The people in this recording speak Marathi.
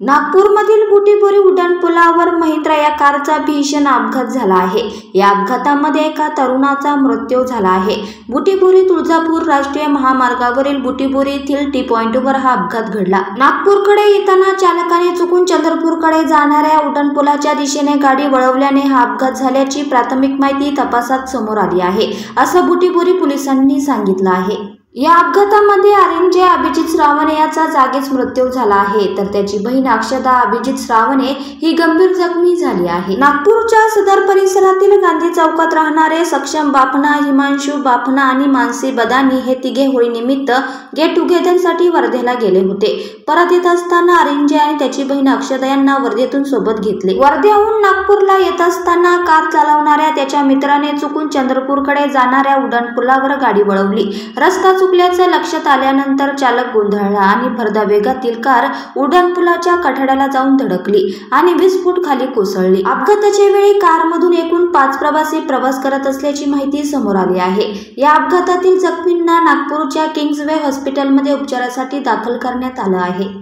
नागपूरमधील बुटीबोरी उड्डाणपुलावर महिंद्रा या कारचा भीषण अपघात झाला आहे। या अपघातामध्ये एका तरुणाचा मृत्यू झाला आहे। बुटीबोरी तुळजापूर राष्ट्रीय महामार्गावरील बुटीबोरी येथील टी पॉइंटवर हा अपघात घडला। नागपूरकडे येताना चालकाने चुकून चंद्रपूरकडे जाणाऱ्या उड्डाणपुलाच्या दिशेने गाडी वळवल्याने हा अपघात झाल्याची प्राथमिक माहिती तपासात समोर आली आहे, असं बुटीबोरी पोलिसांनी सांगितलं आहे। या अपघातामध्ये आर्यन अभिजित श्रावणे याचा जागीच मृत्यू झाला आहे, तर त्याची बहीण अक्षदा अभिजित श्रावणे ही गंभीर जखमी झाली आहे। नागपूरच्या सदर परिसरातील गांधी चौकात राहणारे सक्षम बाफना, हिमांशु बाफना आणि मानसी बदानी हे तिघे होळीनिमित्त गेट टुगेदर साठी वर्धेला गेले होते। परत येत असताना आर्यन आणि त्याची बहीण अक्षदा यांना वर्धेतून सोबत घेतले। वर्धेहून नागपूरला येत असताना कार चालवणाऱ्या त्याच्या मित्राने चुकून चंद्रपूरकडे जाणाऱ्या उड्डाणपुलावर गाडी वळवली। रस्ता चुकल्याचं लक्षात आल्यानंतर चालक गोंधळला आणि भरधाव वेगातील कार उड्डाणपुलाच्या कठड्याला जाऊन धडकली आणि 20 फूट खाली कोसळली। अपघाताच्या वेळी कारमधून एकूण 5 प्रवासी प्रवास करत असल्याची माहिती समोर आली आहे। या अपघातातील जखमींना नागपूरच्या किंग्सवे हॉस्पिटलमध्ये उपचारासाठी दाखल करण्यात आलं आहे।